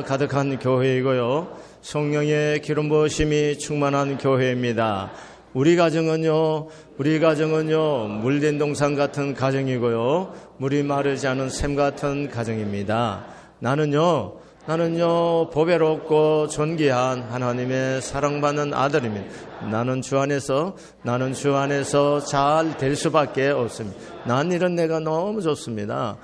가득한 교회이고요. 성령의 기름 부으심이 충만한 교회입니다. 우리 가정은요 물된 동산 같은 가정이고요. 물이 마르지 않은 샘 같은 가정입니다. 나는요 보배롭고 존귀한 하나님의 사랑받는 아들입니다. 나는 주 안에서 잘 될 수밖에 없습니다. 난 이런 내가 너무 좋습니다.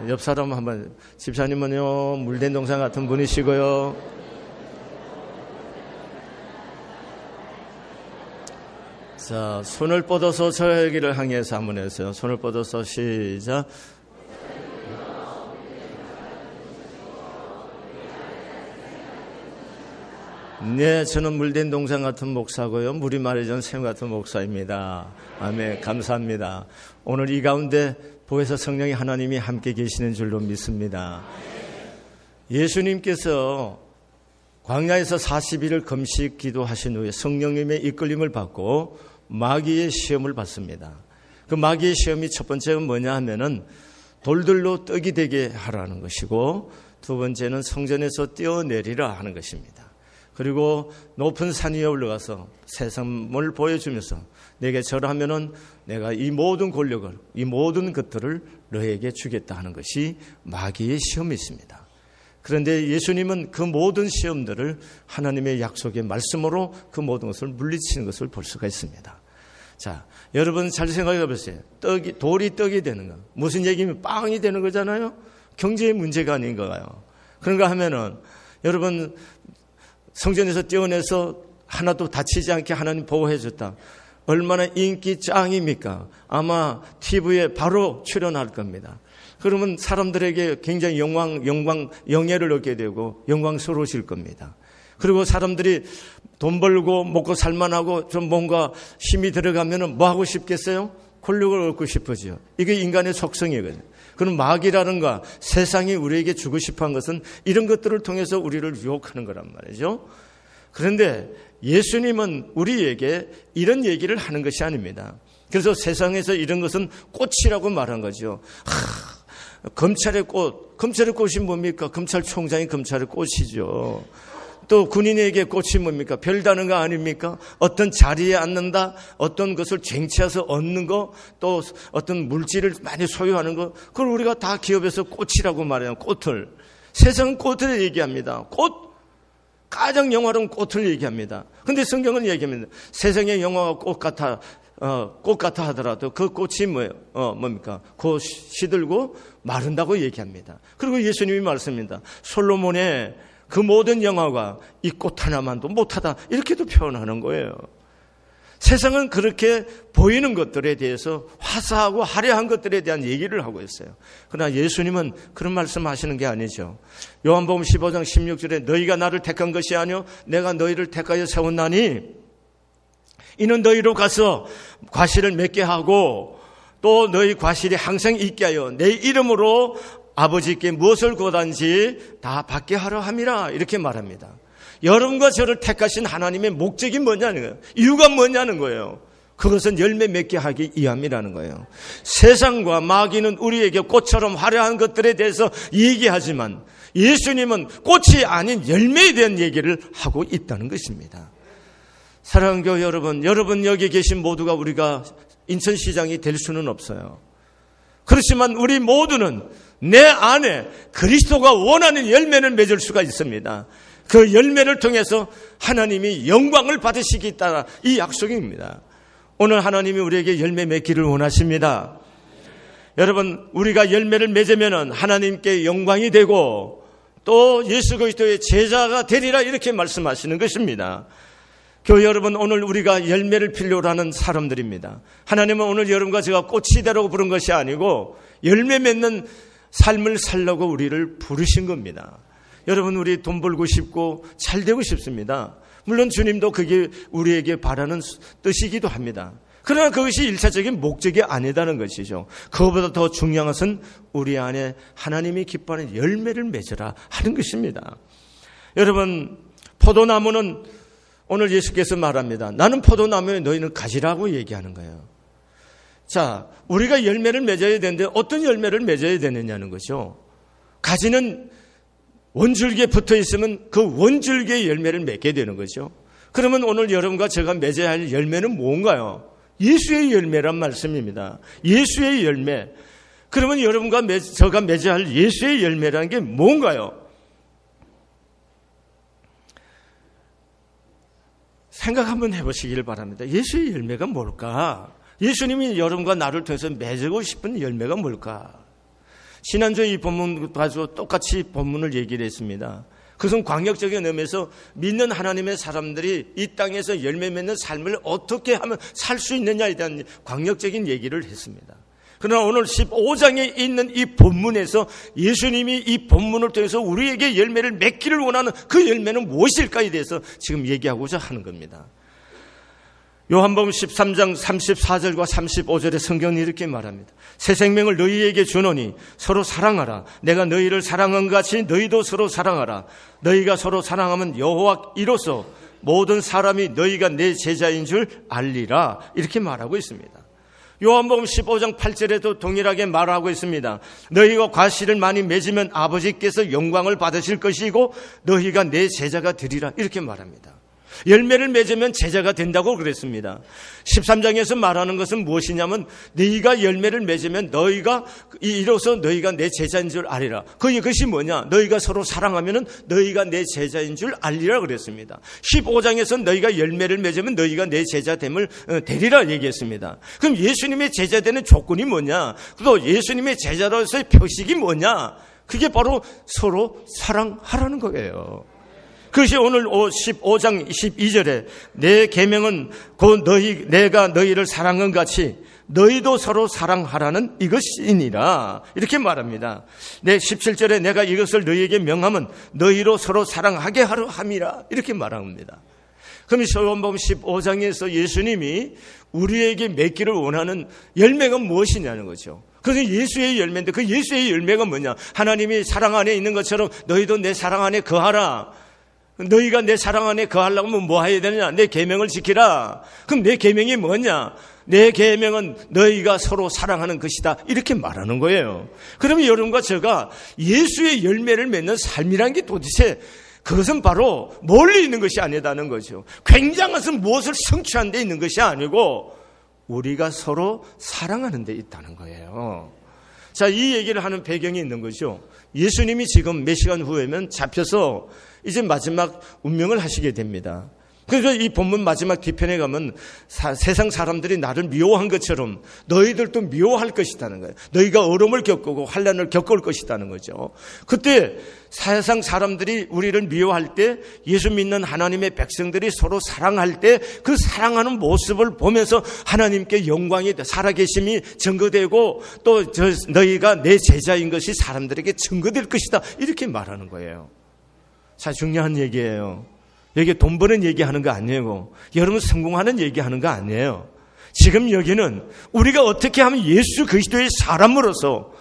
옆 사람 한번, 집사님은요 물된 동산 같은 분이시고요. 자, 손을 뻗어서 저에게를 향해서 한번 해서요. 손을 뻗어서 시작. 네, 저는 물된 동산 같은 목사고요. 물이 마르지 않은 샘 같은 목사입니다. 아멘, 감사합니다. 오늘 이 가운데 보혜사 성령의 하나님이 함께 계시는 줄로 믿습니다. 예수님께서 광야에서 40일을 금식 기도하신 후에 성령님의 이끌림을 받고 마귀의 시험을 받습니다. 그 마귀의 시험이 첫 번째가 뭐냐 하면은 돌들로 떡이 되게 하라는 것이고, 두 번째는 성전에서 뛰어내리라 하는 것입니다. 그리고 높은 산 위에 올라가서 세상을 보여주면서 내게 절하면은 내가 이 모든 권력을, 이 모든 것들을 너에게 주겠다 하는 것이 마귀의 시험이 있습니다. 그런데 예수님은 그 모든 시험들을 하나님의 약속의 말씀으로 그 모든 것을 물리치는 것을 볼 수가 있습니다. 자, 여러분 잘 생각해 보세요. 돌이 떡이 되는 거. 무슨 얘기면 빵이 되는 거잖아요. 경제의 문제가 아닌가요? 그런가 하면은 여러분 성전에서 떼어내서 하나도 다치지 않게 하나님 보호해 줬다. 얼마나 인기 짱입니까? 아마 TV에 바로 출연할 겁니다. 그러면 사람들에게 굉장히 영예를 얻게 되고 영광스러우실 겁니다. 그리고 사람들이 돈 벌고 먹고 살만하고 좀 뭔가 힘이 들어가면 뭐 하고 싶겠어요? 권력을 얻고 싶어지요. 이게 인간의 속성이거든요. 그럼 마귀라든가 세상이 우리에게 주고 싶어한 것은 이런 것들을 통해서 우리를 유혹하는 거란 말이죠. 그런데 예수님은 우리에게 이런 얘기를 하는 것이 아닙니다. 그래서 세상에서 이런 것은 꽃이라고 말한 거죠. 검찰의 꽃이 뭡니까? 검찰총장이 검찰의 꽃이죠. 또 군인에게 꽃이 뭡니까? 별 다는 거 아닙니까? 어떤 자리에 앉는다, 어떤 것을 쟁취해서 얻는 거, 또 어떤 물질을 많이 소유하는 거, 그걸 우리가 다 기업에서 꽃이라고 말해요. 꽃을. 세상은 꽃을 얘기합니다. 꽃, 가장 영화로운 꽃을 얘기합니다. 근데 성경은 얘기합니다. 세상의 영화가 꽃 같아 하더라도 그 꽃이 뭡니까? 곧 시들고 마른다고 얘기합니다. 그리고 예수님이 말씀입니다. 솔로몬의 그 모든 영화가 이 꽃 하나만도 못하다, 이렇게도 표현하는 거예요. 세상은 그렇게 보이는 것들에 대해서 화사하고 화려한 것들에 대한 얘기를 하고 있어요. 그러나 예수님은 그런 말씀하시는 게 아니죠. 요한복음 15장 16절에 너희가 나를 택한 것이 아니요 내가 너희를 택하여 세웠나니 이는 너희로 가서 과실을 맺게 하고 또 너희 과실이 항상 있게 하여 내 이름으로 아버지께 무엇을 구하든지 다 받게 하려 함이라, 이렇게 말합니다. 여러분과 저를 택하신 하나님의 목적이 뭐냐는 거예요. 이유가 뭐냐는 거예요. 그것은 열매 맺게 하기 위함이라는 거예요. 세상과 마귀는 우리에게 꽃처럼 화려한 것들에 대해서 얘기하지만 예수님은 꽃이 아닌 열매에 대한 얘기를 하고 있다는 것입니다. 사랑하는 교회 여러분 여기 계신 모두가 우리가 인천시장이 될 수는 없어요. 그렇지만 우리 모두는 내 안에 그리스도가 원하는 열매를 맺을 수가 있습니다. 그 열매를 통해서 하나님이 영광을 받으시겠다, 이 약속입니다. 오늘 하나님이 우리에게 열매 맺기를 원하십니다. 여러분, 우리가 열매를 맺으면 하나님께 영광이 되고 또 예수 그리스도의 제자가 되리라, 이렇게 말씀하시는 것입니다. 교회 여러분, 오늘 우리가 열매를 필요로 하는 사람들입니다. 하나님은 오늘 여러분과 제가 꽃이 되라고 부른 것이 아니고 열매 맺는 삶을 살려고 우리를 부르신 겁니다. 여러분, 우리 돈 벌고 싶고 잘 되고 싶습니다. 물론 주님도 그게 우리에게 바라는 뜻이기도 합니다. 그러나 그것이 일차적인 목적이 아니다는 것이죠. 그것보다 더 중요한 것은 우리 안에 하나님이 기뻐하는 열매를 맺으라 하는 것입니다. 여러분, 포도나무는 오늘 예수께서 말합니다. 나는 포도나무에 너희는 가지라고 얘기하는 거예요. 자, 우리가 열매를 맺어야 되는데 어떤 열매를 맺어야 되느냐는 거죠. 가지는 원줄기에 붙어 있으면 그 원줄기의 열매를 맺게 되는 거죠. 그러면 오늘 여러분과 제가 맺어야 할 열매는 뭔가요? 예수의 열매란 말씀입니다. 예수의 열매. 그러면 여러분과 제가 맺어야 할 예수의 열매라는 게 뭔가요? 생각 한번 해보시길 바랍니다. 예수의 열매가 뭘까? 예수님이 여러분과 나를 통해서 맺고 싶은 열매가 뭘까? 지난주에 이 본문 가지고 똑같이 본문을 얘기를 했습니다. 그것은 광역적인 의미에서 믿는 하나님의 사람들이 이 땅에서 열매 맺는 삶을 어떻게 하면 살 수 있느냐에 대한 광역적인 얘기를 했습니다. 그러나 오늘 15장에 있는 이 본문에서 예수님이 이 본문을 통해서 우리에게 열매를 맺기를 원하는 그 열매는 무엇일까에 대해서 지금 얘기하고자 하는 겁니다. 요한복음 13장 34절과 35절에 성경이 이렇게 말합니다. 새 생명을 너희에게 주노니 서로 사랑하라. 내가 너희를 사랑한 것 같이 너희도 서로 사랑하라. 너희가 서로 사랑하면 여호와 이로써 모든 사람이 너희가 내 제자인 줄 알리라. 이렇게 말하고 있습니다. 요한복음 15장 8절에도 동일하게 말하고 있습니다. 너희가 과실을 많이 맺으면 아버지께서 영광을 받으실 것이고 너희가 내 제자가 되리라. 이렇게 말합니다. 열매를 맺으면 제자가 된다고 그랬습니다. 13장에서 말하는 것은 무엇이냐면 너희가 열매를 맺으면 너희가 이로써 너희가 내 제자인 줄 알리라. 그것이 뭐냐? 너희가 서로 사랑하면 너희가 내 제자인 줄 알리라 그랬습니다. 15장에서 너희가 열매를 맺으면 너희가 내 제자됨을 되리라 얘기했습니다. 그럼 예수님의 제자되는 조건이 뭐냐? 또 예수님의 제자로서의 표식이 뭐냐? 그게 바로 서로 사랑하라는 거예요. 그것이 오늘 15장 12절에 내 계명은 곧 내가 너희를 사랑한 같이 너희도 서로 사랑하라는 이것이니라. 이렇게 말합니다. 17절에 내가 이것을 너희에게 명하면 너희로 서로 사랑하게 하려 함이라. 이렇게 말합니다. 그럼 요한복음 15장에서 예수님이 우리에게 맺기를 원하는 열매가 무엇이냐는 거죠. 그것은 예수의 열매인데 그 예수의 열매가 뭐냐? 하나님이 사랑 안에 있는 것처럼 너희도 내 사랑 안에 거하라. 너희가 내 사랑 안에 거하려면 뭐 해야 되느냐? 내 계명을 지키라. 그럼 내 계명이 뭐냐? 내 계명은 너희가 서로 사랑하는 것이다. 이렇게 말하는 거예요. 그러면 여러분과 제가 예수의 열매를 맺는 삶이란 게 도대체 그것은 바로 멀리 있는 것이 아니다는 거죠. 굉장한 것은 무엇을 성취한 데 있는 것이 아니고 우리가 서로 사랑하는 데 있다는 거예요. 자, 이 얘기를 하는 배경이 있는 거죠. 예수님이 지금 몇 시간 후에면 잡혀서 이제 마지막 운명을 하시게 됩니다. 그래서 이 본문 마지막 뒤편에 가면 세상 사람들이 나를 미워한 것처럼 너희들도 미워할 것이라는 거예요. 너희가 어려움을 겪고 환난을 겪을 것이라는 거죠. 그때 세상 사람들이 우리를 미워할 때 예수 믿는 하나님의 백성들이 서로 사랑할 때 그 사랑하는 모습을 보면서 하나님께 영광이 살아계심이 증거되고 또 너희가 내 제자인 것이 사람들에게 증거될 것이다. 이렇게 말하는 거예요. 자, 중요한 얘기예요. 여기 돈 버는 얘기하는 거 아니에요. 여러분 성공하는 얘기하는 거 아니에요. 지금 여기는 우리가 어떻게 하면 예수 그리스도의 사람으로서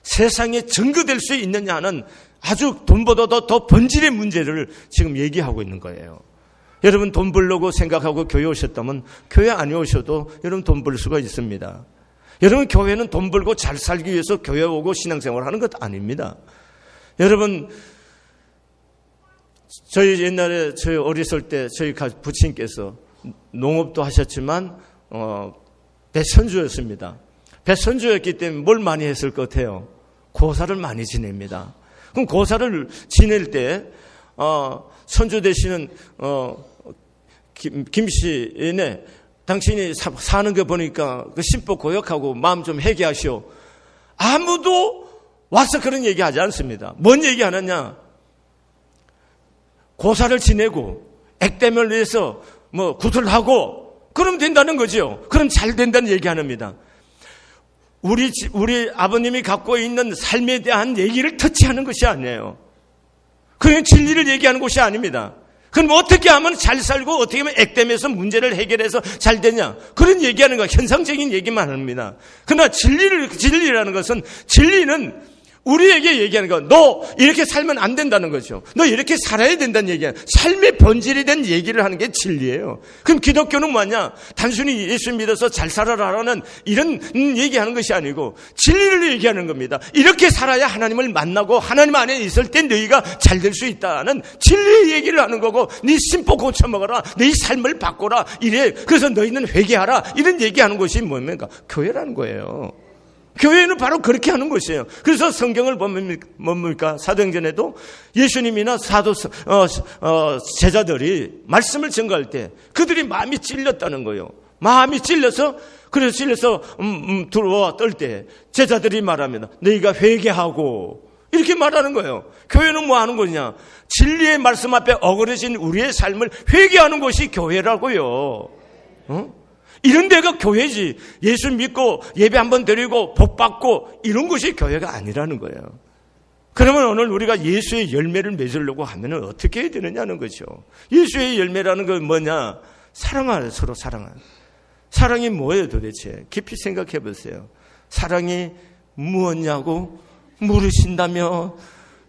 세상에 증거될 수 있느냐 하는 아주 돈보다 더 본질의 문제를 지금 얘기하고 있는 거예요. 여러분 돈 벌려고 생각하고 교회 오셨다면 교회 안 오셔도 여러분 돈 벌 수가 있습니다. 여러분 교회는 돈 벌고 잘 살기 위해서 교회 오고 신앙생활 하는 것 아닙니다. 여러분 저희 옛날에 저희 어렸을 때 저희 부친께서 농업도 하셨지만 배선주였습니다. 배선주였기 때문에 뭘 많이 했을 것 같아요? 고사를 많이 지냅니다. 그럼 고사를 지낼 때 선주 되시는 김씨네 당신이 사는 거 보니까 그 심보 고역하고 마음 좀 회개하시오. 아무도 와서 그런 얘기하지 않습니다. 뭔 얘기하느냐? 고사를 지내고 액땜을 위해서 구슬을 하고 그러면 된다는 거죠. 그럼 잘 된다는 얘기 안 합니다. 우리 아버님이 갖고 있는 삶에 대한 얘기를 터치하는 것이 아니에요. 그냥 진리를 얘기하는 것이 아닙니다. 그럼 어떻게 하면 잘 살고 어떻게 하면 액땜해서 문제를 해결해서 잘 되냐? 그런 얘기하는 거 현상적인 얘기만 합니다. 그러나 진리라는 것은 진리는 우리에게 얘기하는 거, 너 이렇게 살면 안 된다는 거죠. 너 이렇게 살아야 된다는 얘기야. 삶의 본질이 된 얘기를 하는 게 진리예요. 그럼 기독교는 뭐냐? 단순히 예수 믿어서 잘 살아라라는 이런 얘기하는 것이 아니고 진리를 얘기하는 겁니다. 이렇게 살아야 하나님을 만나고 하나님 안에 있을 때 너희가 잘 될 수 있다는 진리의 얘기를 하는 거고, 네 심보 고쳐먹어라, 네 삶을 바꿔라, 이래. 그래서 너희는 회개하라, 이런 얘기하는 것이 뭡니까? 교회라는 거예요. 교회는 바로 그렇게 하는 것이에요. 그래서 성경을 보면 뭡니까? 사도행전에도 예수님이나 제자들이 말씀을 전가할 때 그들이 마음이 찔렸다는 거예요. 마음이 찔려서 들어와 떨 때 제자들이 말합니다. 너희가 회개하고, 이렇게 말하는 거예요. 교회는 뭐 하는 거냐? 진리의 말씀 앞에 어그러진 우리의 삶을 회개하는 것이 교회라고요. 이런 데가 교회지. 예수 믿고 예배 한번 드리고 복 받고 이런 것이 교회가 아니라는 거예요. 그러면 오늘 우리가 예수의 열매를 맺으려고 하면 어떻게 해야 되느냐는 거죠. 예수의 열매라는 건 뭐냐? 사랑하는, 서로 사랑하는. 사랑이 뭐예요 도대체? 깊이 생각해 보세요. 사랑이 무엇냐고 물으신다면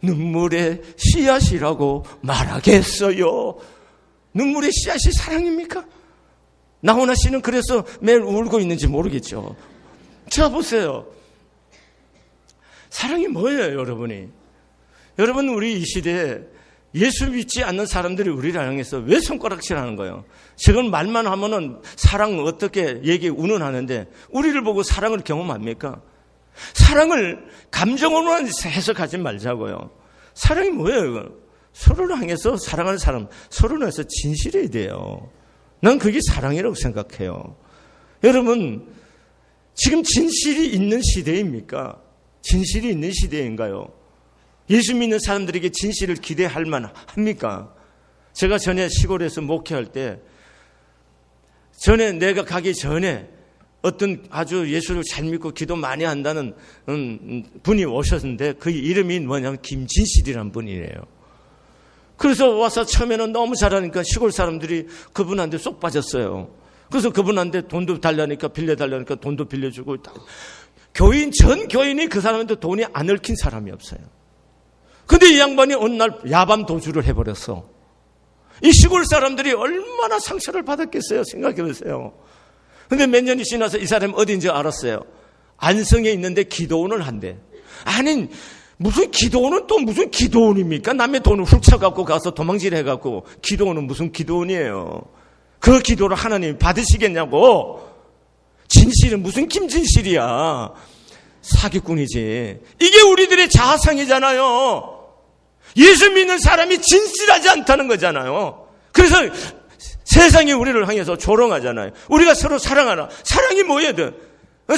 눈물의 씨앗이라고 말하겠어요. 눈물의 씨앗이 사랑입니까? 나훈아 씨는 그래서 매일 울고 있는지 모르겠죠. 자, 보세요. 사랑이 뭐예요, 여러분이? 여러분, 우리 이 시대에 예수 믿지 않는 사람들이 우리를 향해서 왜 손가락질 하는 거예요? 지금 말만 하면은 사랑 어떻게 운운하는데 우리를 보고 사랑을 경험합니까? 사랑을 감정으로만 해석하지 말자고요. 사랑이 뭐예요? 서로를 향해서 사랑하는 사람, 서로를 향해서 진실해야 돼요. 난 그게 사랑이라고 생각해요. 여러분, 지금 진실이 있는 시대입니까? 진실이 있는 시대인가요? 예수 믿는 사람들에게 진실을 기대할 만합니까? 제가 전에 시골에서 목회할 때, 내가 가기 전에 어떤 아주 예수를 잘 믿고 기도 많이 한다는 분이 오셨는데 그 이름이 뭐냐면 김진실이라는 분이래요. 그래서 와서 처음에는 너무 잘하니까 시골 사람들이 그분한테 쏙 빠졌어요. 그래서 그분한테 돈도 빌려달라니까 돈도 빌려주고, 전 교인이 그 사람한테 돈이 안 얽힌 사람이 없어요. 근데 이 양반이 어느 날 야밤 도주를 해버렸어. 이 시골 사람들이 얼마나 상처를 받았겠어요. 생각해 보세요. 근데 몇 년이 지나서 이 사람이 어딘지 알았어요. 안성에 있는데 기도원을 한대. 아니, 무슨 기도원은 또 무슨 기도원입니까? 남의 돈을 훔쳐갖고 가서 도망질 해갖고, 기도원은 무슨 기도원이에요. 그 기도를 하나님이 받으시겠냐고. 진실은 무슨 김진실이야. 사기꾼이지. 이게 우리들의 자아상이잖아요. 예수 믿는 사람이 진실하지 않다는 거잖아요. 그래서 세상이 우리를 향해서 조롱하잖아요. 우리가 서로 사랑하나. 사랑이 뭐예요?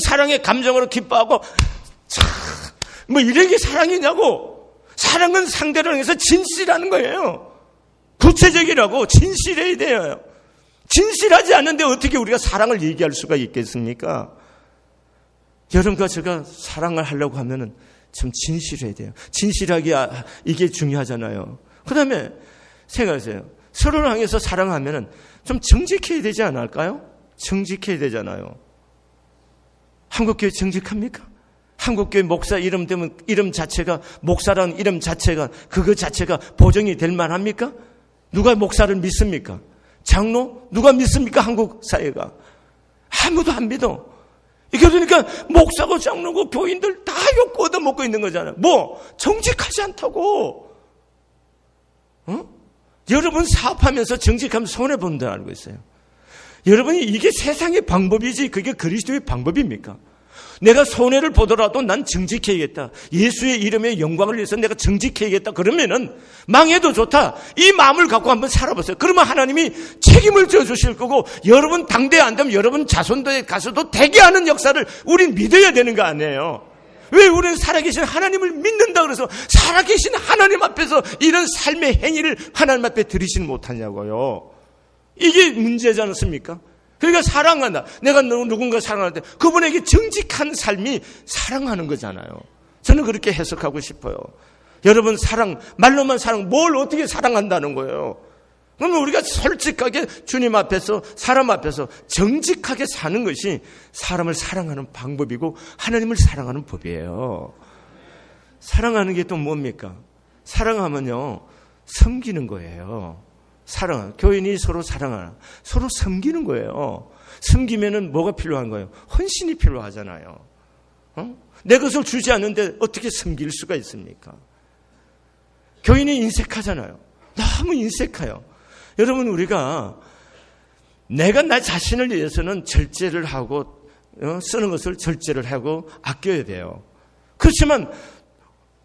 사랑의 감정으로 기뻐하고 뭐 이런 게 사랑이냐고. 사랑은 상대를 향해서 진실하는 거예요. 구체적이라고. 진실해야 돼요. 진실하지 않은데 어떻게 우리가 사랑을 얘기할 수가 있겠습니까? 여러분과 제가 사랑을 하려고 하면은 좀 진실해야 돼요. 진실하게 이게 중요하잖아요. 그 다음에 생각하세요. 서로를 향해서 사랑하면은 좀 정직해야 되지 않을까요? 정직해야 되잖아요. 한국교회 정직합니까? 한국교회 목사 이름 되면 이름 자체가, 목사라는 이름 자체가, 그거 자체가 보정이 될 만합니까? 누가 목사를 믿습니까? 장로? 누가 믿습니까? 한국 사회가. 아무도 안 믿어. 이게 그러니까 목사고 장로고 교인들 다 욕 얻어먹고 있는 거잖아요. 뭐? 정직하지 않다고. 여러분 사업하면서 정직하면 손해보는 줄 알고 있어요. 여러분이 이게 세상의 방법이지 그게 그리스도의 방법입니까? 내가 손해를 보더라도 난 정직해야겠다. 예수의 이름에 영광을 위해서 내가 정직해야겠다. 그러면은 망해도 좋다. 이 마음을 갖고 한번 살아보세요. 그러면 하나님이 책임을 져주실 거고, 여러분 당대 안 되면 여러분 자손들에 가서도 되게 하는 역사를 우린 믿어야 되는 거 아니에요. 왜 우리는 살아계신 하나님을 믿는다 그래서 살아계신 하나님 앞에서 이런 삶의 행위를 하나님 앞에 드리지는 못하냐고요. 이게 문제지 않습니까? 그러니까 사랑한다. 내가 누군가 사랑할 때 그분에게 정직한 삶이 사랑하는 거잖아요. 저는 그렇게 해석하고 싶어요. 여러분 사랑, 말로만 사랑, 뭘 어떻게 사랑한다는 거예요. 그러면 우리가 솔직하게 주님 앞에서, 사람 앞에서 정직하게 사는 것이 사람을 사랑하는 방법이고 하나님을 사랑하는 법이에요. 사랑하는 게 또 뭡니까? 사랑하면요, 섬기는 거예요. 교인이 서로 사랑하나, 서로 섬기는 거예요. 섬기면은 뭐가 필요한 거예요? 헌신이 필요하잖아요. 내 것을 주지 않는데 어떻게 섬길 수가 있습니까? 교인이 인색하잖아요. 너무 인색해요. 여러분, 우리가 내가 나 자신을 위해서는 절제를 하고 쓰는 것을 절제를 하고 아껴야 돼요. 그렇지만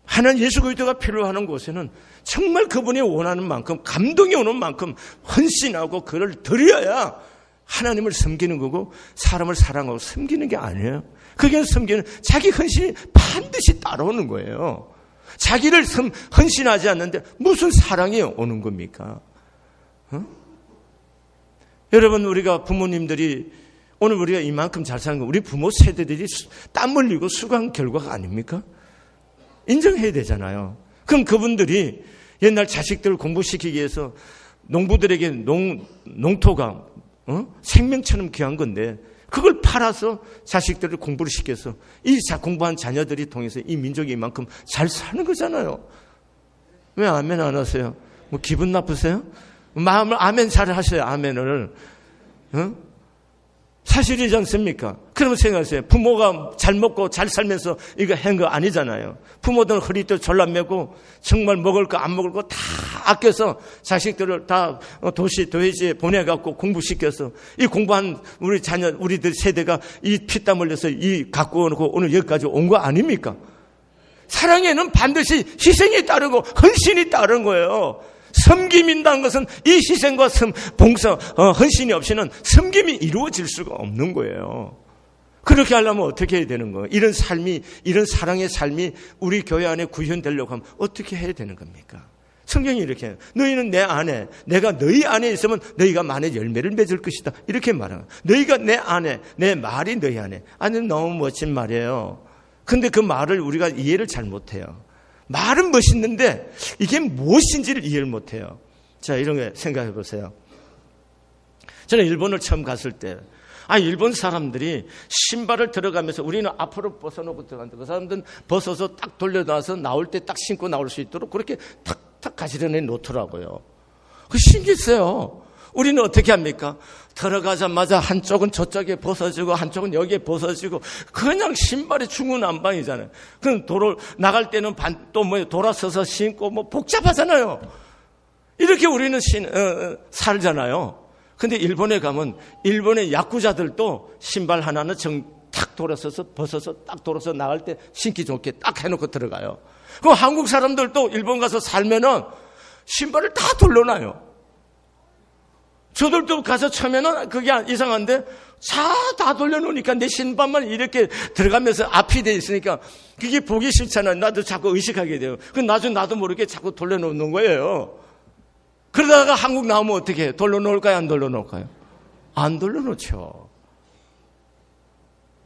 하나님 예수 그리스도가 필요한 곳에는 정말 그분이 원하는 만큼, 감동이 오는 만큼 헌신하고 그를 드려야 하나님을 섬기는 거고, 사람을 사랑하고 섬기는 게 아니에요. 그게 섬기는, 자기 헌신이 반드시 따라오는 거예요. 자기를 헌신하지 않는데 무슨 사랑이 오는 겁니까? 여러분, 우리가 부모님들이, 오늘 우리가 이만큼 잘 사는 거 우리 부모 세대들이 땀 흘리고 수고한 결과가 아닙니까? 인정해야 되잖아요. 그럼 그분들이 옛날 자식들을 공부시키기 위해서 농부들에게 농토가 생명처럼 귀한 건데, 그걸 팔아서 자식들을 공부를 시켜서 이 공부한 자녀들이 통해서 이 민족이 이만큼 잘 사는 거잖아요. 왜 아멘 안 하세요? 뭐 기분 나쁘세요? 마음을 아멘 잘 하셔요. 아멘을. 사실이지 않습니까? 그러면 생각하세요. 부모가 잘 먹고 잘 살면서 이거 한 거 아니잖아요. 부모들은 허리띠 졸라매고 정말 먹을 거 안 먹을 거 다 아껴서 자식들을 다 도시에 보내갖고 공부시켜서 이 공부한 우리 자녀, 우리들 세대가 이 피땀 흘려서 이 갖고 오고 오늘 여기까지 온 거 아닙니까? 사랑에는 반드시 희생이 따르고 헌신이 따른 거예요. 섬김이라는 것은 이 희생과 봉사, 헌신이 없이는 섬김이 이루어질 수가 없는 거예요. 그렇게 하려면 어떻게 해야 되는 거예요? 이런 삶이, 이런 사랑의 삶이 우리 교회 안에 구현되려고 하면 어떻게 해야 되는 겁니까? 성경이 이렇게 해요. 너희는 내 안에, 내가 너희 안에 있으면 너희가 많은 열매를 맺을 것이다. 이렇게 말하는 거예요. 너희가 내 안에, 내 말이 너희 안에. 아니, 너무 멋진 말이에요. 근데 그 말을 우리가 이해를 잘 못해요. 말은 멋있는데 이게 무엇인지를 이해를 못해요. 자, 이런 거 생각해 보세요. 저는 일본을 처음 갔을 때, 일본 사람들이 신발을 들어가면서 우리는 앞으로 벗어놓고 들어가는데 그 사람들은 벗어서 딱 돌려놔서 나올 때 딱 신고 나올 수 있도록 그렇게 탁탁 가지런히 놓더라고요. 그 신기했어요. 우리는 어떻게 합니까? 들어가자마자 한쪽은 저쪽에 벗어지고 한쪽은 여기에 벗어지고 그냥 신발이 중구난방이잖아요. 그럼 나갈 때는 돌아서서 신고 복잡하잖아요. 이렇게 우리는 살잖아요. 근데 일본에 가면 일본의 야쿠자들도 신발 하나는 탁 돌아서서 벗어서 딱 돌아서 나갈 때 신기 좋게 딱 해놓고 들어가요. 그럼 한국 사람들도 일본 가서 살면은 신발을 다 돌려놔요. 저들도 가서 처음에는 그게 이상한데 다 돌려놓으니까 내 신발만 이렇게 들어가면서 앞이 돼 있으니까 그게 보기 싫잖아요. 나도 자꾸 의식하게 돼요. 그럼 나중에 나도 모르게 자꾸 돌려놓는 거예요. 그러다가 한국 나오면 어떻게 해요? 돌려놓을까요? 안 돌려놓을까요? 안 돌려놓죠.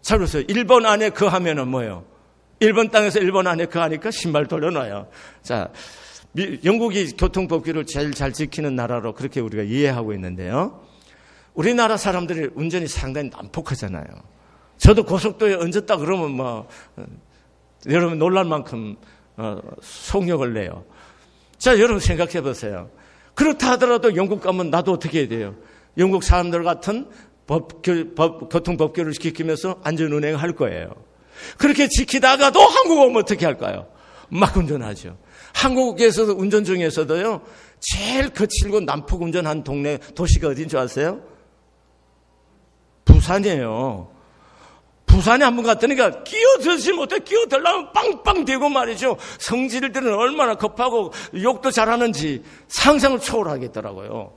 잘 보세요. 일본 안에 그 하면은 뭐예요? 일본 땅에서 일본 안에 그 하니까 신발 돌려놔요. 자, 영국이 교통법규를 제일 잘 지키는 나라로 그렇게 우리가 이해하고 있는데요. 우리나라 사람들이 운전이 상당히 난폭하잖아요. 저도 고속도로에 얹었다 그러면 여러분 놀랄 만큼 속력을 내요. 자, 여러분 생각해 보세요. 그렇다 하더라도 영국 가면 나도 어떻게 해야 돼요? 영국 사람들 같은 교통법규를 지키면서 안전운행을 할 거예요. 그렇게 지키다가도 한국 오면 어떻게 할까요? 막 운전하죠. 한국에서 운전 중에서도요, 제일 거칠고 난폭 운전한 도시가 어딘 줄 아세요? 부산이에요. 부산에 한번 갔더니까 끼어들지 못해. 끼어들려면 빵빵 대고 말이죠. 성질들은 얼마나 급하고 욕도 잘하는지 상상을 초월하겠더라고요.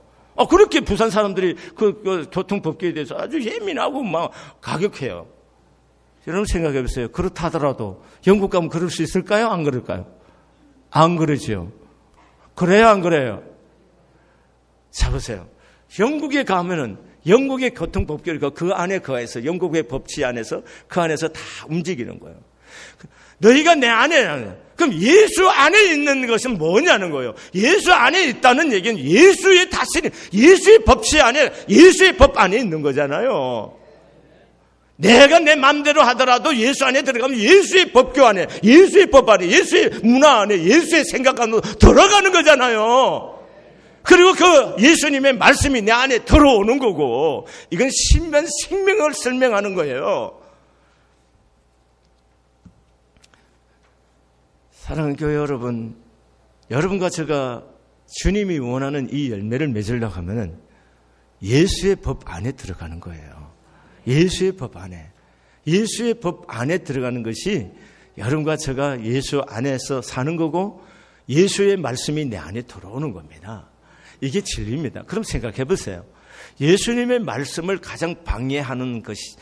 그렇게 부산 사람들이 그 교통법규에 대해서 아주 예민하고 막 가격해요. 여러분 생각해 보세요. 그렇다 하더라도 영국 가면 그럴 수 있을까요? 안 그럴까요? 안 그러죠. 그래요, 안 그래요? 자, 보세요. 영국에 가면은 영국의 교통법규가 그 안에 거해서 영국의 법치 안에서 그 안에서 다 움직이는 거예요. 너희가 내 안에, 그럼 예수 안에 있는 것은 뭐냐는 거예요. 예수 안에 있다는 얘기는 예수의 다스림, 예수의 법치 안에, 예수의 법 안에 있는 거잖아요. 내가 내 마음대로 하더라도 예수 안에 들어가면 예수의 법교 안에, 예수의 법 안에, 예수의 문화 안에, 예수의 생각 안으로 들어가는 거잖아요. 그리고 그 예수님의 말씀이 내 안에 들어오는 거고, 이건 생명을 설명하는 거예요. 사랑하는 교회 여러분, 여러분과 제가 주님이 원하는 이 열매를 맺으려고 하면 예수의 법 안에 들어가는 거예요. 예수의 법 안에. 예수의 법 안에 들어가는 것이 여러분과 제가 예수 안에서 사는 거고, 예수의 말씀이 내 안에 들어오는 겁니다. 이게 진리입니다. 그럼 생각해 보세요. 예수님의 말씀을 가장 방해하는 것이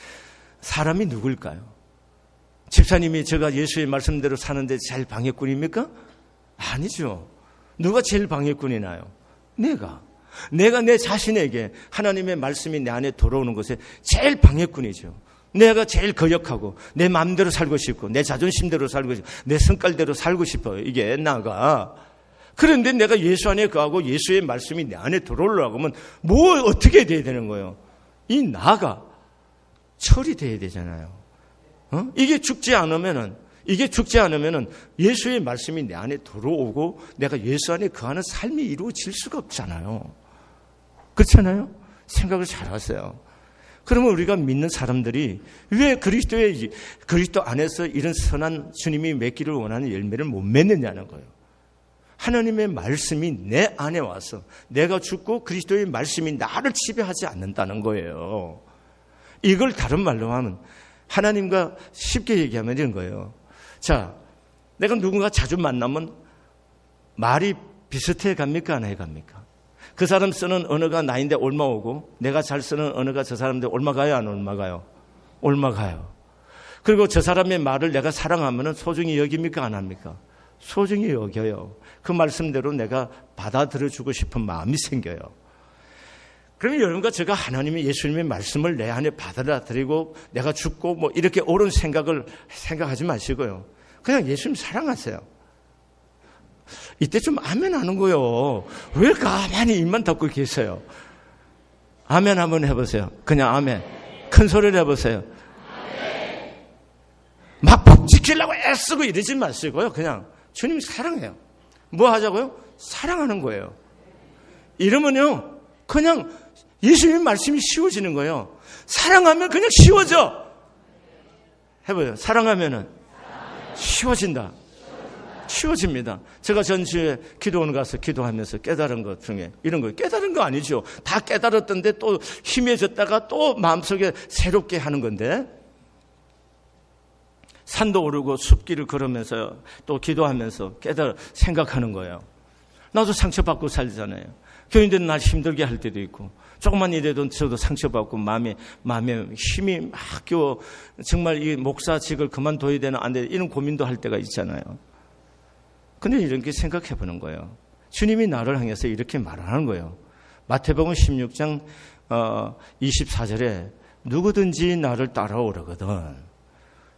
사람이 누굴까요? 집사님이 제가 예수의 말씀대로 사는데 제일 방해꾼입니까? 아니죠. 누가 제일 방해꾼이나요? 내가 내 자신에게 하나님의 말씀이 내 안에 들어오는 것에 제일 방해꾼이죠. 내가 제일 거역하고 내 마음대로 살고 싶고 내 자존심대로 살고 싶고 내 성깔대로 살고 싶어요. 이게 나가. 그런데 내가 예수 안에 거하고 예수의 말씀이 내 안에 들어오려고 하면 어떻게 돼야 되는 거예요? 이 나가 처리돼야 되잖아요. 이게 죽지 않으면은 예수의 말씀이 내 안에 들어오고 내가 예수 안에 거하는 삶이 이루어질 수가 없잖아요. 그렇잖아요? 생각을 잘 하세요. 그러면 우리가 믿는 사람들이 왜 그리스도 안에서 이런 선한 주님이 맺기를 원하는 열매를 못 맺느냐는 거예요. 하나님의 말씀이 내 안에 와서 내가 죽고 그리스도의 말씀이 나를 지배하지 않는다는 거예요. 이걸 다른 말로 하면 하나님과 쉽게 얘기하면 이런 거예요. 자, 내가 누군가 자주 만나면 말이 비슷해 갑니까? 안 해 갑니까? 그 사람 쓰는 언어가 나인데 옮아오고 내가 잘 쓰는 언어가 저 사람인데 옮아가요? 안 옮아가요? 옮아가요. 그리고 저 사람의 말을 내가 사랑하면 소중히 여깁니까? 안 합니까? 소중히 여겨요. 그 말씀대로 내가 받아들여주고 싶은 마음이 생겨요. 그러면 여러분과 제가 하나님의 예수님의 말씀을 내 안에 받아들이고 내가 죽고 이렇게 옳은 생각하지 마시고요. 그냥 예수님 사랑하세요. 이때 좀 아멘 하는 거요. 왜 가만히 입만 닫고 계세요? 아멘 한번 해보세요. 그냥 아멘. 큰 소리를 해보세요. 막 법 지키려고 애쓰고 이러지 마시고요. 그냥 주님 사랑해요. 뭐 하자고요? 사랑하는 거예요. 이러면요, 그냥 예수님 말씀이 쉬워지는 거예요. 사랑하면 그냥 쉬워져. 해봐요. 사랑하면은 쉬워진다. 쉬워집니다. 제가 전주에 기도원 가서 기도하면서 깨달은 것 중에 이런 거 깨달은 거 아니죠. 다 깨달았던데 또 희미해졌다가 또 마음속에 새롭게 하는 건데, 산도 오르고 숲길을 걸으면서 또 기도하면서 생각하는 거예요. 나도 상처받고 살잖아요. 교인들은 날 힘들게 할 때도 있고, 조금만 일해도 저도 상처받고 마음에 힘이 막 끼워 정말 이 목사직을 그만둬야 되나 안 되나 이런 고민도 할 때가 있잖아요. 근데 이렇게 생각해 보는 거예요. 주님이 나를 향해서 이렇게 말하는 거예요. 마태복음 16장 24절에 누구든지 나를 따라오려거든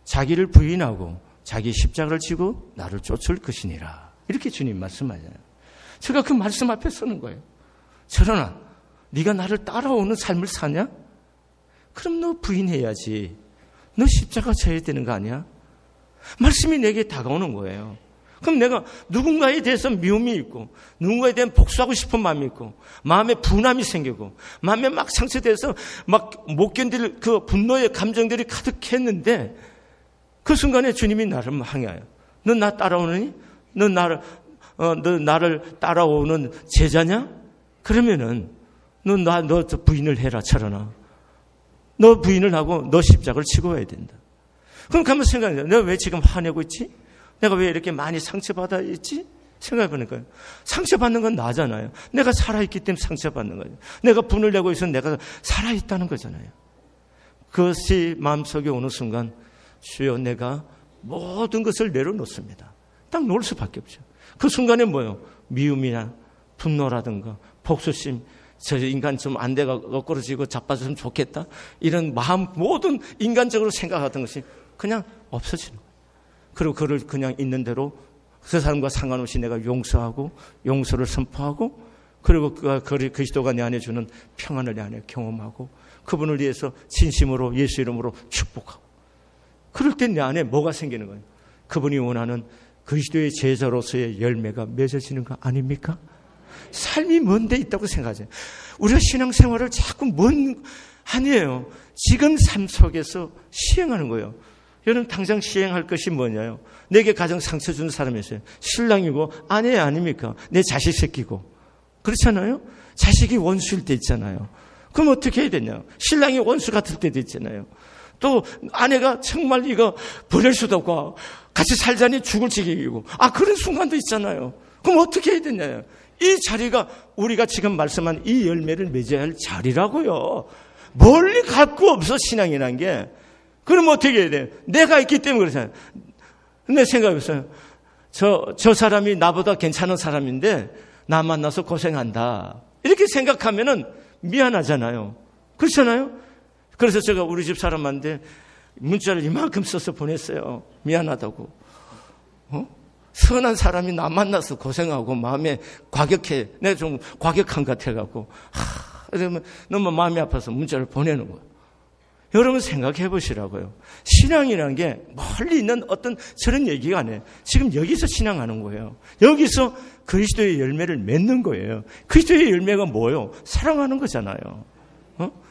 자기를 부인하고 자기 십자가를 지고 나를 쫓을 것이니라. 이렇게 주님 말씀하잖아요. 제가 그 말씀 앞에 서는 거예요. 저러나 네가 나를 따라오는 삶을 사냐? 그럼 너 부인해야지. 너 십자가 져야 되는 거 아니야? 말씀이 내게 다가오는 거예요. 그럼 내가 누군가에 대해서 미움이 있고 누군가에 대한 복수하고 싶은 마음이 있고 마음에 분함이 생기고 마음에 막 상처돼서 막 못 견딜 그 분노의 감정들이 가득했는데 그 순간에 주님이 나를 향해요. 너 나 따라오느니? 너 나를 따라오는 제자냐? 그러면은 너 부인을 해라. 저러나 너 부인을 하고 너 십자가를 치고 와야 된다. 그럼 가면 생각해. 내가 왜 지금 화내고 있지? 내가 왜 이렇게 많이 상처받아 있지? 생각해보니까 상처받는 건 나잖아요. 내가 살아있기 때문에 상처받는 거예요. 내가 분을 내고 있어서 내가 살아있다는 거잖아요. 그것이 마음속에 오는 순간 주여 내가 모든 것을 내려놓습니다. 딱 놓을 수밖에 없죠. 그 순간에 뭐예요? 미움이나 분노라든가 복수심, 저 인간 좀 안 돼가 엇걸어지고 자빠졌으면 좋겠다. 이런 마음 모든 인간적으로 생각하던 것이 그냥 없어지는 거예요. 그리고 그를 그냥 있는 대로 그 사람과 상관없이 내가 용서하고 용서를 선포하고 그리고 그리스도가 내 안에 주는 평안을 내 안에 경험하고 그분을 위해서 진심으로 예수 이름으로 축복하고, 그럴 때 내 안에 뭐가 생기는 거예요? 그분이 원하는 그리스도의 제자로서의 열매가 맺어지는 거 아닙니까? 삶이 먼 데 있다고 생각하세요. 우리가 신앙생활을 자꾸 아니에요. 지금 삶 속에서 시행하는 거예요. 여러분 당장 시행할 것이 뭐냐요? 내게 가장 상처 주는 사람이 있어요. 신랑이고 아내 아닙니까? 내 자식 새끼고. 그렇잖아요? 자식이 원수일 때 있잖아요. 그럼 어떻게 해야 되냐? 신랑이 원수 같을 때도 있잖아요. 또 아내가 정말 이거 버릴 수도 없고 같이 살자니 죽을 지경이고, 그런 순간도 있잖아요. 그럼 어떻게 해야 되냐요? 이 자리가 우리가 지금 말씀한 이 열매를 맺어야 할 자리라고요. 멀리 갈 거 없어, 신앙이란 게. 그럼 어떻게 해야 돼요? 내가 있기 때문에 그렇잖아요. 내 생각에서요. 저 사람이 나보다 괜찮은 사람인데 나 만나서 고생한다, 이렇게 생각하면은 미안하잖아요. 그렇잖아요? 그래서 제가 우리 집 사람한테 문자를 이만큼 써서 보냈어요. 미안하다고. 선한 사람이 나 만나서 고생하고 마음에 과격해. 내가 좀 과격한 것 같아갖고. 그러면 너무 마음이 아파서 문자를 보내는 거예요. 여러분 생각해 보시라고요. 신앙이라는 게 멀리 있는 어떤 저런 얘기가 아니에요. 지금 여기서 신앙하는 거예요. 여기서 그리스도의 열매를 맺는 거예요. 그리스도의 열매가 뭐예요? 사랑하는 거잖아요.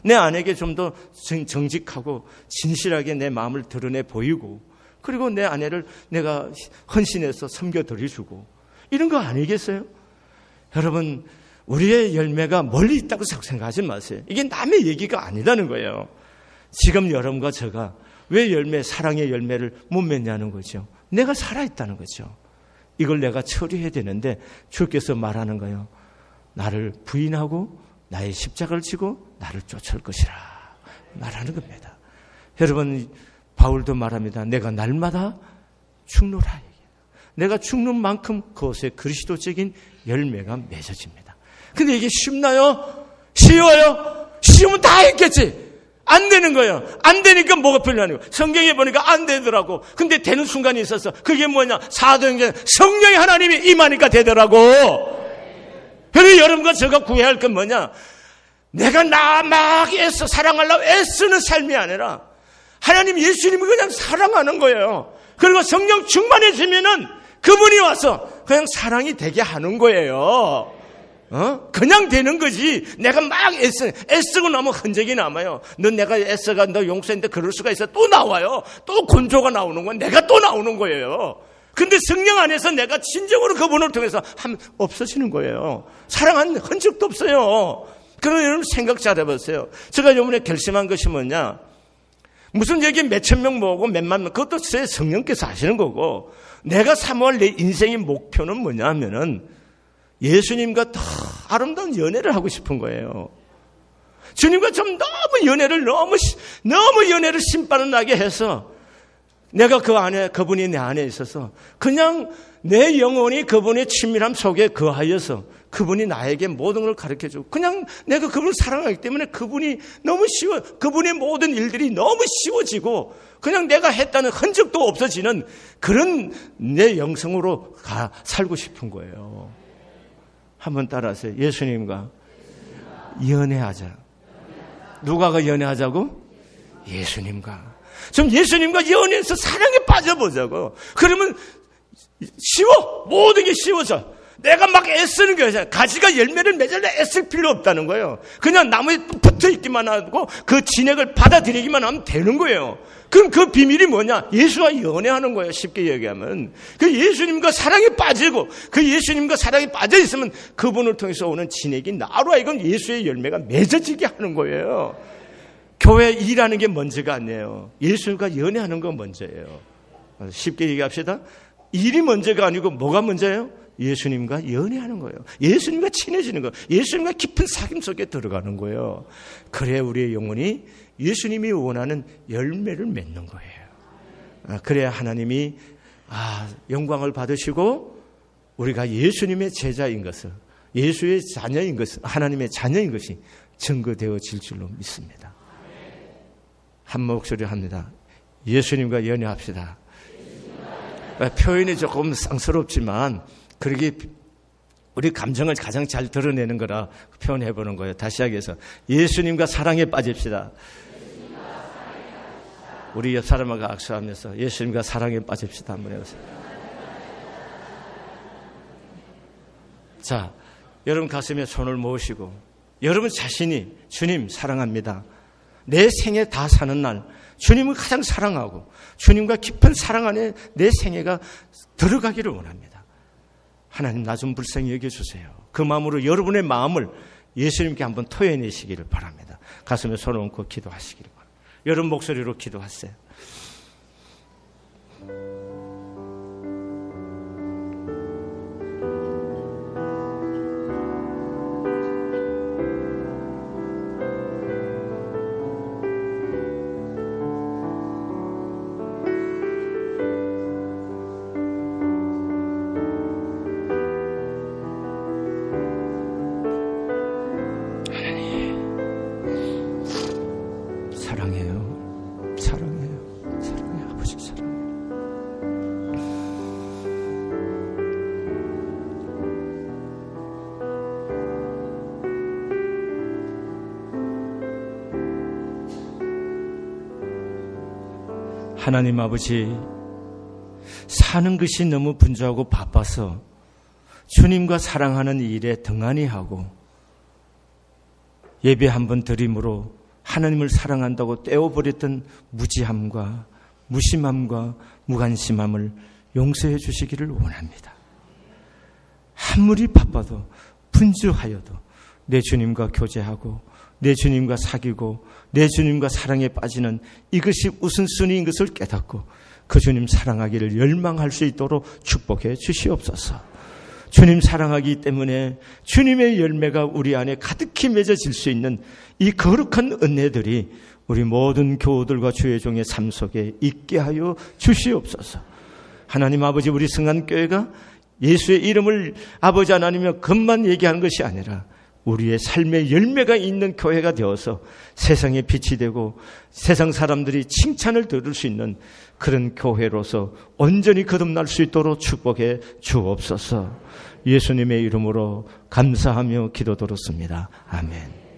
내 아내에게 좀 더 정직하고 진실하게 내 마음을 드러내 보이고, 그리고 내 아내를 내가 헌신해서 섬겨드려주고, 이런 거 아니겠어요? 여러분, 우리의 열매가 멀리 있다고 생각하지 마세요. 이게 남의 얘기가 아니라는 거예요. 지금 여러분과 제가 왜 사랑의 열매를 못 맺냐는 거죠. 내가 살아있다는 거죠. 이걸 내가 처리해야 되는데 주께서 말하는 거예요. 나를 부인하고 나의 십자가를 지고 나를 쫓을 것이라 말하는 겁니다. 여러분, 바울도 말합니다. 내가 날마다 죽노라. 내가 죽는 만큼 그것에 그리스도적인 열매가 맺어집니다. 근데 이게 쉽나요? 쉬워요? 쉬우면 다 했겠지. 안 되는 거예요. 안 되니까 뭐가 편리하는 거예요. 성경에 보니까 안 되더라고. 근데 되는 순간이 있었어. 그게 뭐냐? 사도행전 성령의 하나님이 임하니까 되더라고. 그래서 여러분과 제가 구해야 할 건 뭐냐? 내가 막 애써 사랑하려고 애쓰는 삶이 아니라 하나님 예수님을 그냥 사랑하는 거예요. 그리고 성령 충만해지면은 그분이 와서 그냥 사랑이 되게 하는 거예요. 그냥 되는 거지. 내가 막 애쓰고 나면 흔적이 남아요. 내가 애써가 너 용서했는데 그럴 수가 있어. 또 나와요. 또 곤조가 나오는 거야. 내가 또 나오는 거예요. 근데 성령 안에서 내가 진정으로 그분을 통해서 없어지는 거예요. 사랑한 흔적도 없어요. 그러면 여러분 생각 잘 해보세요. 제가 이번에 결심한 것이 뭐냐? 무슨 여기 몇천 명 모으고 몇만 명, 그것도 제 성령께서 하시는 거고, 내가 사모할 내 인생의 목표는 뭐냐 하면은 예수님과 더 아름다운 연애를 하고 싶은 거예요. 주님과 좀 너무 연애를 신바람 나게 해서 내가 그분이 내 안에 있어서 그냥 내 영혼이 그분의 친밀함 속에 거하여서 그분이 나에게 모든 걸 가르쳐주고, 그냥 내가 그분을 사랑하기 때문에 그분의 모든 일들이 너무 쉬워지고, 그냥 내가 했다는 흔적도 없어지는 그런 내 영성으로 살고 싶은 거예요. 한번 따라하세요. 예수님과 연애하자. 누가가 연애하자고? 예수님과. 좀 예수님과 연애해서 사랑에 빠져보자고. 그러면 쉬워. 모든 게 쉬워져. 내가 막 애쓰는 게 아니라 가지가 열매를 맺으려 애쓸 필요 없다는 거예요. 그냥 나무에 붙어 있기만 하고 그 진액을 받아들이기만 하면 되는 거예요. 그럼 그 비밀이 뭐냐? 예수와 연애하는 거예요. 쉽게 얘기하면. 그 예수님과 사랑에 빠지고, 그 예수님과 사랑에 빠져 있으면 그분을 통해서 오는 진액이 나로 하여금 예수의 열매가 맺어지게 하는 거예요. 교회 일하는 게 먼저가 아니에요. 예수님과 연애하는 거 먼저예요. 쉽게 얘기합시다. 일이 먼저가 아니고 뭐가 먼저예요? 예수님과 연애하는 거예요. 예수님과 친해지는 거예요. 예수님과 깊은 사귐 속에 들어가는 거예요. 그래야 우리의 영혼이 예수님이 원하는 열매를 맺는 거예요. 그래야 하나님이 영광을 받으시고 우리가 예수님의 제자인 것을, 예수의 자녀인 것을, 하나님의 자녀인 것이 증거되어질 줄로 믿습니다. 한 목소리 합니다. 예수님과 연애합시다. 표현이 조금 쌍스럽지만 그렇게 우리 감정을 가장 잘 드러내는 거라 표현해 보는 거예요. 다시 하기위해서 예수님과 사랑에 빠집시다. 우리 옆 사람과 악수하면서 예수님과 사랑에 빠집시다 한번 해보세요. 자, 여러분 가슴에 손을 모으시고 여러분 자신이 주님 사랑합니다. 내 생애 다 사는 날 주님을 가장 사랑하고 주님과 깊은 사랑 안에 내 생애가 들어가기를 원합니다. 하나님 나 좀 불쌍히 여겨주세요. 그 마음으로 여러분의 마음을 예수님께 한번 토해내시기를 바랍니다. 가슴에 손을 얹고 기도하시기를 바랍니다. 여러분 목소리로 기도하세요. 사랑해요. 사랑해요. 사랑해요. 아버지 사랑해요. 하나님 아버지, 사는 것이 너무 분주하고 바빠서 주님과 사랑하는 일에 등한히 하고 예배 한번 드림으로 하나님을 사랑한다고 떼어버렸던 무지함과 무심함과 무관심함을 용서해 주시기를 원합니다. 아무리 바빠도 분주하여도 내 주님과 교제하고 내 주님과 사귀고 내 주님과 사랑에 빠지는 이것이 우선순위인 것을 깨닫고 그 주님 사랑하기를 열망할 수 있도록 축복해 주시옵소서. 주님 사랑하기 때문에 주님의 열매가 우리 안에 가득히 맺어질 수 있는 이 거룩한 은혜들이 우리 모든 교우들과 주의 종의 삶 속에 있게 하여 주시옵소서. 하나님 아버지, 우리 성안교회가 예수의 이름을 아버지 하나님의 것만 얘기하는 것이 아니라 우리의 삶의 열매가 있는 교회가 되어서 세상에 빛이 되고 세상 사람들이 칭찬을 들을 수 있는 그런 교회로서 온전히 거듭날 수 있도록 축복해 주옵소서. 예수님의 이름으로 감사하며 기도드렸습니다. 아멘.